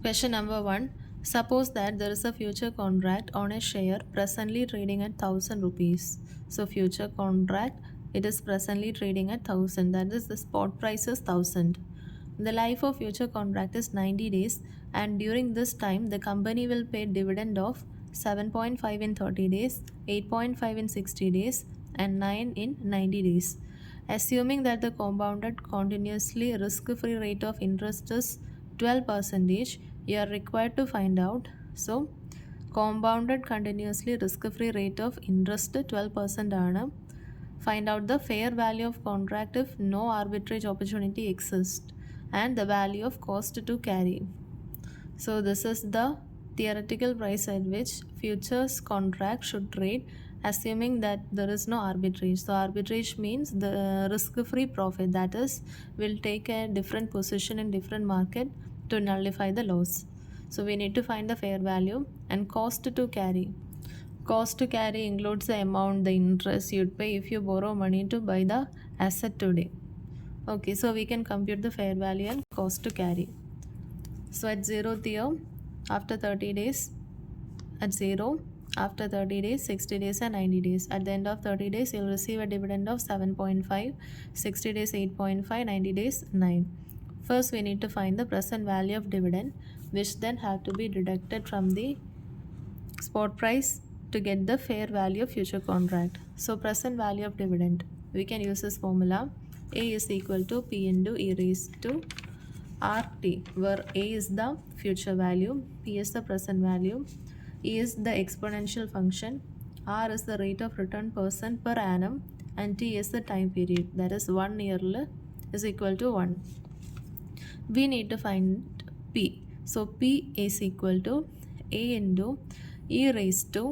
Question number 1. Suppose that there is a future contract on a share presently trading at 1000 rupees. So future contract, it is presently trading at 1000, that is the spot price is 1000. The life of future contract is 90 days, and during this time the company will pay dividend of 7.5 in 30 days, 8.5 in 60 days and 9 in 90 days. Assuming that the compounded continuously risk-free rate of interest is 12%, you are required to find out. So compounded continuously risk-free rate of interest 12% ആണ്. Find out the fair value of contract if no arbitrage opportunity exists and the value of cost to carry. So this is the theoretical price at which futures contract should trade, assuming that there is no arbitrage. So arbitrage means the risk-free profit, that is, will take a different position in different market to nullify the loss. So we need to find the fair value and cost to carry. Cost to carry includes the amount, the interest you'd pay if you borrow money to buy the asset today. Okay, so we can compute the fair value and cost to carry. So at 0th year, after 30 days, at 0, after 30 days, 60 days and 90 days. At the end of 30 days, you'll receive a dividend of 7.5, 60 days 8.5, 90 days 9. First, we need to find the present value of dividend, which then have to be deducted from the spot price to get the fair value of future contract. So present value of dividend, we can use this formula. A is equal to P into E raised to RT, where A is the future value, P is the present value, E is the exponential function, R is the rate of return % per annum, and T is the time period, that is 1 year is equal to 1. We need to find P. So P is equal to A into E raised to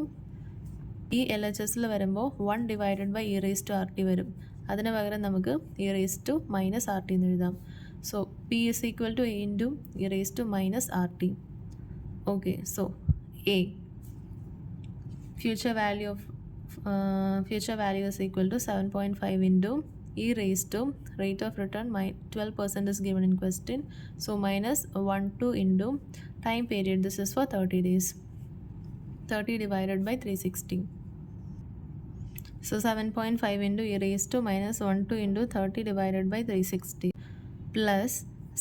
ഈ LHSൽ വരുമ്പോൾ 1 divided by e raise to R T വരും. അതിന് പകരം നമുക്ക് e raise to minus R T എന്ന് എഴുതാം. So P is equal to A into e raise to minus R T. Okay, so a future value is equal to 7.5 into e raised to rate of return 12% is given in question. So minus 1 into time period, this is for 30 days. 30 divided by 360. So 7.5 into e raised to minus 12 into 30 divided by 360 plus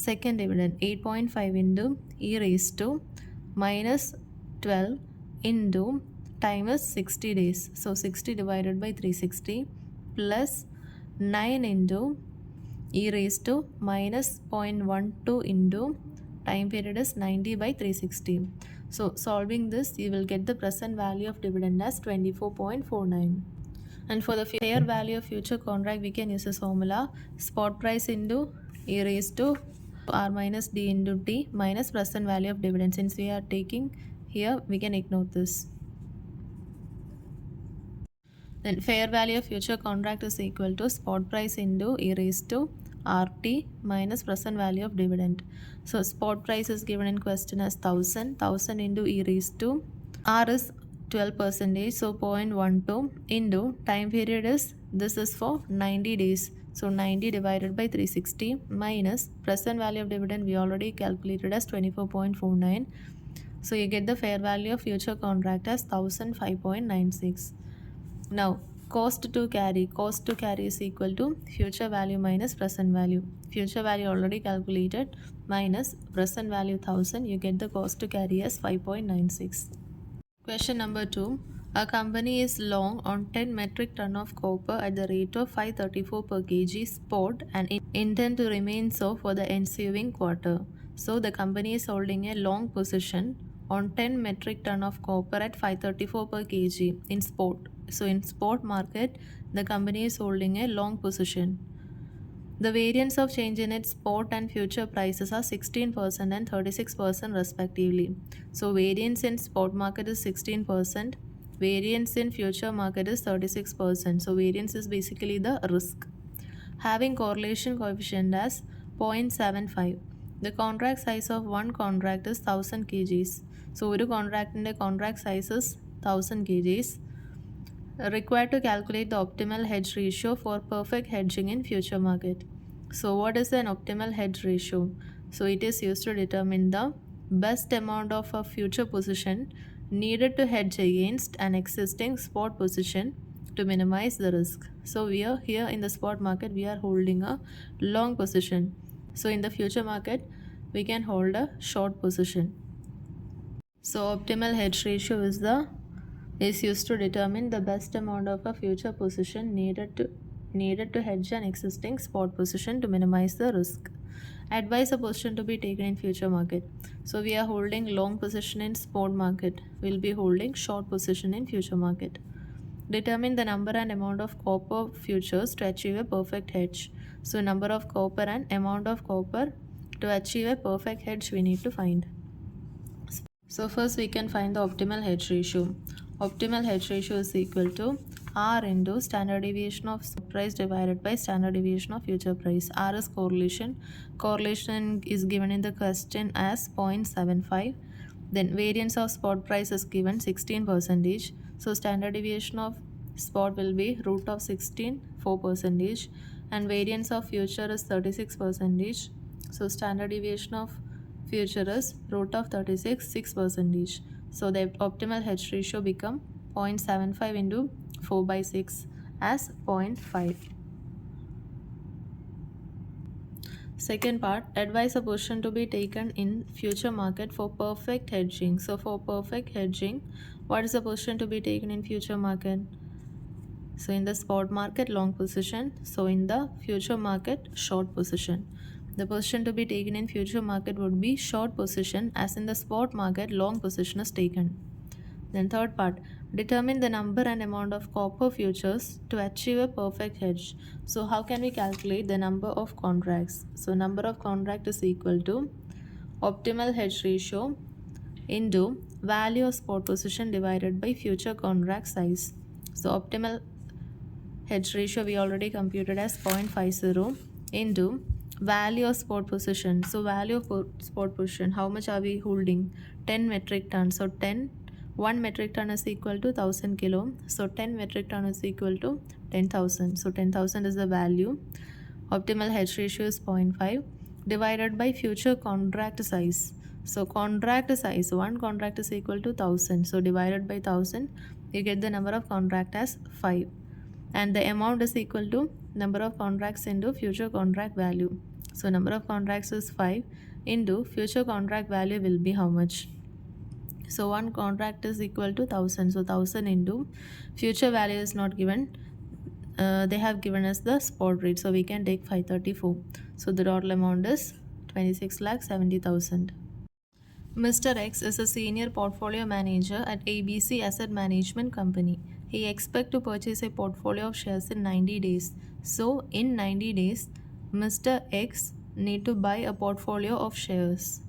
second dividend 8.5 into e raised to minus 12 into time is 60 days. So 60 divided by 360 plus 9 into e raised to minus 0.12 into time period is 90 by 360. So solving this, you will get the present value of dividend as 24.49. And for the fair value of future contract, we can use this formula: spot price into e raised to r minus d into t minus present value of dividend. Since we are taking here, we can ignore this. Then fair value of future contract is equal to spot price into e raised to RT minus present value of dividend. So spot price is given in question as 1000 into e raised to R is 12%, so 0.12 into time period is, this is for 90 days. So 90 divided by 360 minus present value of dividend we already calculated as 24.49. So you get the fair value of future contract as 1005.96. Now cost to carry is equal to future value minus present value. Future value already calculated minus present value 1000, you get the cost to carry as 5.96. Question number 2. A company is long on 10 metric ton of copper at the rate of 534 per kg spot and intend to remain so for the ensuing quarter. So the company is holding a long position on 10 metric ton of copper at 534 per kg in spot. So in spot market, the company is holding a long position. The variance of change in its spot and future prices are 16% and 36% respectively. So variance in spot market is 16%, variance in future market is 36%. So variance is basically the risk. Having correlation coefficient as 0.75. The contract size of one contract is 1000 kgs. So ഒരു കോൺട്രാക്റ്റിൻ്റെ contract size is 1000 kgs. Required to calculate the optimal hedge ratio for perfect hedging in future market. So what is an optimal hedge ratio? So it is used to determine the best amount of a future position needed to hedge against an existing spot position to minimize the risk. So we are here in the spot market, we are holding a long position. So in the future market, we can hold a short position. So optimal hedge ratio is used to determine the best amount of a future position needed to hedge an existing spot position to minimize the risk. Advise a position to be taken in future market. So we are holding long position in spot market. We'll be holding short position in future market. Determine the number and amount of copper futures to achieve a perfect hedge. So number of copper and amount of copper to achieve a perfect hedge we need to find. So first we can find the optimal hedge ratio. Optimal hedge ratio is equal to R into standard deviation of spot price divided by standard deviation of future price. R is correlation. Correlation is given in the question as 0.75. Then variance of spot price is given 16%. So standard deviation of spot will be root of 16, 4%. And variance of future is 36%. So standard deviation of future is root of 36, 6%. So the optimal hedge ratio become 0.75 into 4 by 6 as 0.5. Second part, advise a position to be taken in future market for perfect hedging. So for perfect hedging, what is the position to be taken in future market? So in the spot market, long position. So in the future market, short position. The position to be taken in future market would be short position, as in the spot market, long position is taken. Then third part, determine the number and amount of copper futures to achieve a perfect hedge. So how can we calculate the number of contracts? So number of contract is equal to optimal hedge ratio into value of spot position divided by future contract size. So optimal hedge ratio we already computed as 0.50 into value of spot position. So value of spot position, how much are we holding? 10 metric tons. So 1 metric ton is equal to 1000 kilo. So 10 metric ton is equal to 10,000. So 10,000 is the value. Optimal hedge ratio is 0.5 divided by future contract size. So contract size, one contract is equal to 1000. So divided by 1000, you get the number of contract as 5. And the amount is equal to number of contracts into future contract value. So number of contracts is 5 into future contract value will be how much? So one contract is equal to 1000. So 1000 into future value is not given. They have given us the spot rate. So we can take 534. So the total amount is 26,70,000. Mr. X is a senior portfolio manager at ABC Asset Management Company. He expects to purchase a portfolio of shares in 90 days. So in 90 days, Mr. X need to buy a portfolio of shares.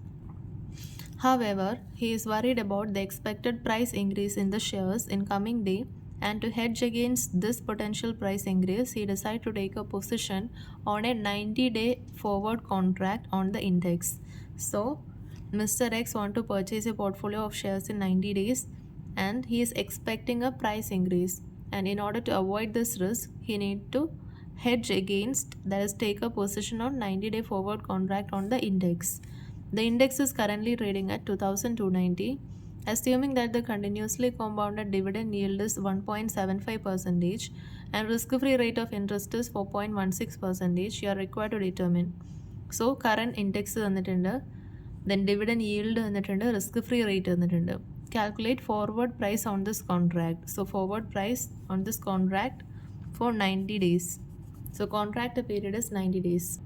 However, he is worried about the expected price increase in the shares in coming day, and to hedge against this potential price increase, he decided to take a position on a 90-day forward contract on the index. So Mr. X want to purchase a portfolio of shares in 90 days and he is expecting a price increase, and in order to avoid this risk, he need to hedge against, that is take a position on 90-day forward contract on the index. The index is currently trading at 2290. Assuming that the continuously compounded dividend yield is 1.75% and risk-free rate of interest is 4.16%, you are required to determine. So current index തന്നിട്ടുണ്ട്, then dividend yield തന്നിട്ടുണ്ട്, risk-free rate തന്നിട്ടുണ്ട്. Calculate forward price on this contract. So forward price on this contract for 90 days. So contract period is 90 days.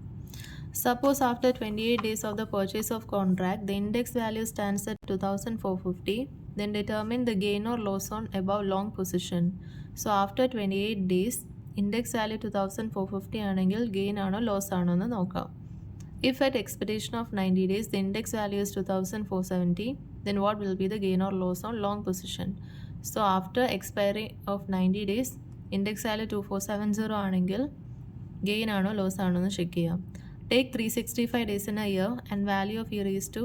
Suppose after 28 days of the purchase of contract, the index value stands at 2450, then determine the gain or loss on above long position. So after 28 days, index value 2450 ആണെങ്കിൽ gain ആണോ loss ആണോ എന്ന് നോക്കാം. If at expectation of 90 days, the index value is 2470, then what will be the gain or loss on long position? So after expiry of 90 days, index value 2470 ആണെങ്കിൽ gain ആണോ loss ആണോ എന്ന് check ചെയ്യാം. Take 365 days in a year and value of year is to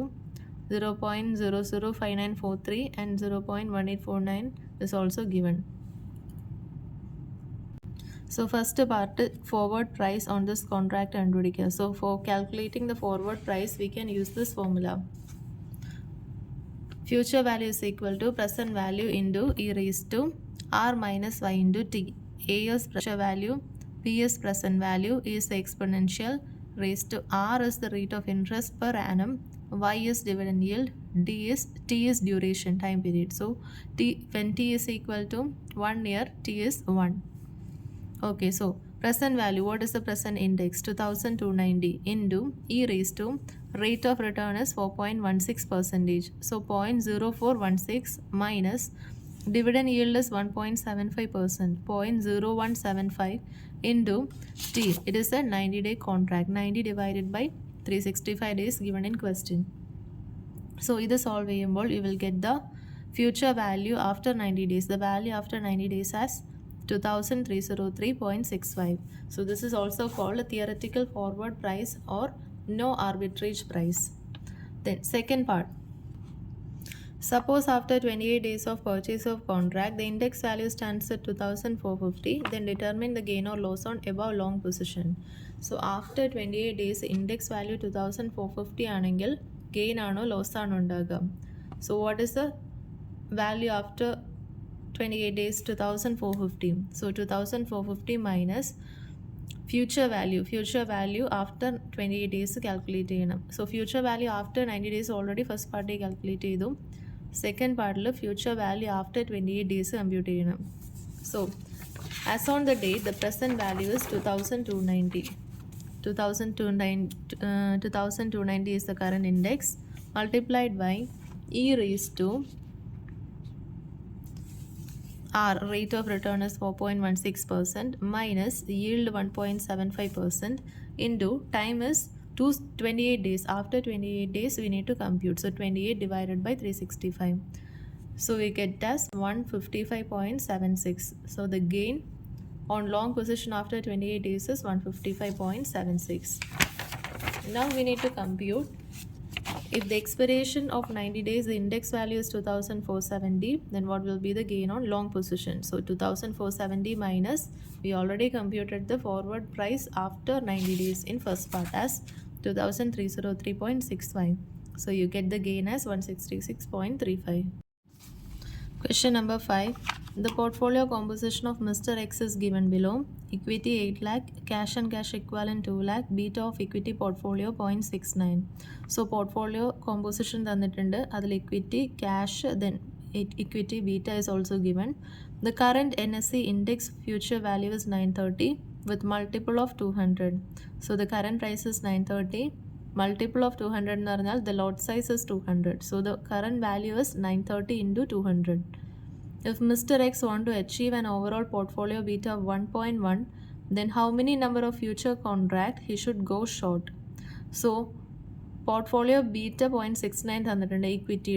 0.005943 and 0.1849 is also given. So first part, forward price on this contract and kandupidikka. So for calculating the forward price, we can use this formula. future value is equal to present value into e raised to r minus y into t. A is future value, p is present value, e is the exponential, raised to r is the rate of interest per annum, y is dividend yield, t is duration, time period. So when t is equal to 1 year, t is 1. Okay, so present value, what is the present index? 2290 into e raised to rate of return is 4.16 percentage. So 0.0416 minus dividend yield is 1.75%, 0.0175 into t. It is a 90-day contract. 90 divided by 365 days given in question. So this is all variable. You will get the future value after 90 days. The value after 90 days as 2303.65. So this is also called a theoretical forward price or no arbitrage price. Then second part. Suppose after 28 days of purchase of contract, the index value stands at 2450, then determine the gain or loss on above long position. So after 28 days, index value 2450 ആണെങ്കിൽ gain ആണോ loss ആണോ ഉണ്ടാകുക. So what is the value after 28 days? 2450. So 2450 minus future value after 28 days calculate ചെയ്യണം. So future value after 90 days already first part calculate ചെയ്തു. Second part future value after 28 days compute ചെയ്യണം. So as on the date, the present value is 2290. 2290 is the current index multiplied by e raised to r, rate of return is 4.16% minus yield 1.75% into time is 28 days. After 28 days we need to compute. So 28 divided by 365. So we get as 155.76. So the gain on long position after 28 days is 155.76. Now we need to compute. If the expiration of 90 days, the index value is 2470, then what will be the gain on long position? So 2470 minus, we already computed the forward price after 90 days in first part as 2303.65. So you get the gain as 166.35. Question number 5. The portfolio composition of Mr. X is given below. Equity 8 lakh, cash and cash equivalent 2 lakh, beta of equity portfolio 0.69. So portfolio composition തന്നിട്ടുണ്ട്. അതിൽ equity, cash, then equity beta is also given. The current NSE index future value is 930 with multiple of 200. So the current price is 930. Multiple of 200 എന്ന് പറഞ്ഞാൽ the lot size is 200. So the current value is 930 into 200. If Mr. X want to achieve an overall portfolio beta of 1.1, then how many number of future contract he should go short? So portfolio beta 0.69 തന്നിട്ടുണ്ട് equity.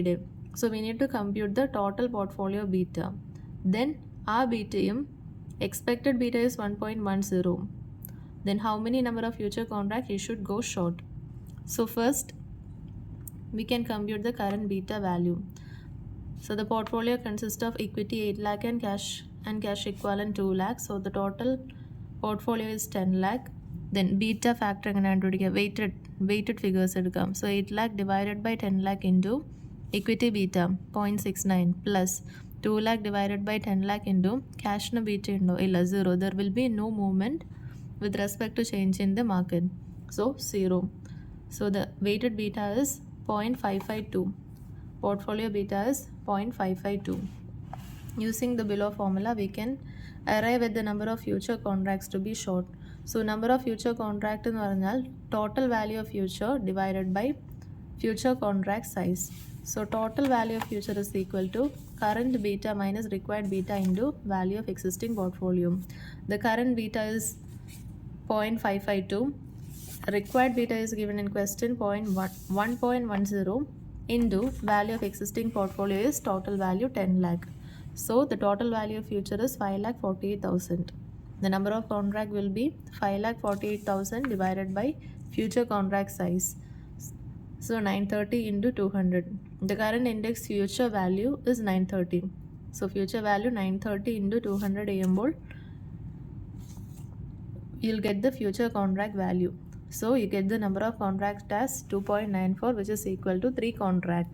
So we need to compute the total portfolio beta. Then our beta expected beta is 1.10. Then how many number of future contract he should go short? So first we can compute the current beta value. So the portfolio consists of equity 8 lakh and cash equivalent 2 lakh. So the total portfolio is 10 lakh. Then beta factor weighted figures എടുക്കാം. So 8 lakh divided by 10 lakh into equity beta 0.69 plus 2 lakh divided by 10 lakh into cash na beta undo illa 0. There will be no movement with respect to change in the market. So 0. So the weighted beta is 0.552. Portfolio beta is 0.552. Using the below formula, we can arrive at the number of future contracts to be short. So number of future contract എന്ന് പറഞ്ഞാൽ total value of future divided by future contract size. So total value of future is equal to current beta minus required beta into value of existing portfolio. The current beta is 0.552. Required beta is given in question 1.10 into value of existing portfolio is total value 10 lakh. So the total value of future is 5,48,000. The number of contract will be 5,48,000 divided by future contract size. So 930 into 200. The current index future value is 930. So future value 930 into 200 ചെയ്യുമ്പോൾ you'll get the future contract value. So you get the number of contract as 2.94, which is equal to 3 contract.